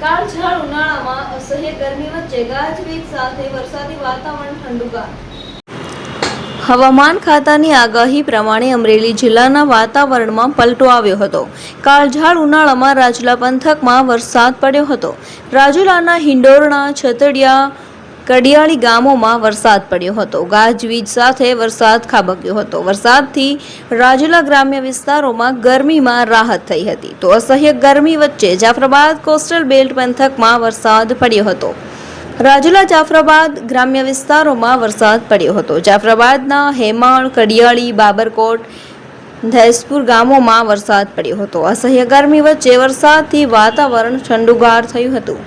કાળઝાળ ઉનાળામાં અસહ્ય ગરમી વચ્ચે ગાજવીજ સાથે વરસાદી વાતાવરણ ઠંડુગાર। હવામાન ખાતાની આગાહી પ્રમાણે અમરેલી જિલ્લાના વાતાવરણમાં પલટો આવ્યો હતો। કાળઝાળ ઉનાળામાં રાજુલા પંથકમાં વરસાદ પડ્યો હતો। રાજુલાના હિંડોરણા, છતડિયા, કડિયાળી ગામોમાં વરસાદ પડ્યો હતો। ગાજવીજ સાથે વરસાદ ખાબક્યો હતો। વરસાદથી રાજુલા ગ્રામ્ય વિસ્તારોમાં ગરમીમાં રાહત થઈ હતી, તો અસહ્ય ગરમી વચ્ચે જાફરાબાદ કોસ્ટલ બેલ્ટ પંથકમાં વરસાદ પડ્યો હતો। રાજુલા જાફરાબાદ ગ્રામ્ય વિસ્તારોમાં વરસાદ પડ્યો હતો। જાફરાબાદના હેમાળ, કડિયાળી, બાબરકોટ, ધૈસપુર ગામોમાં વરસાદ પડ્યો હતો। અસહ્ય ગરમી વચ્ચે વરસાદથી વાતાવરણ ઠંડુગાર થયું હતું।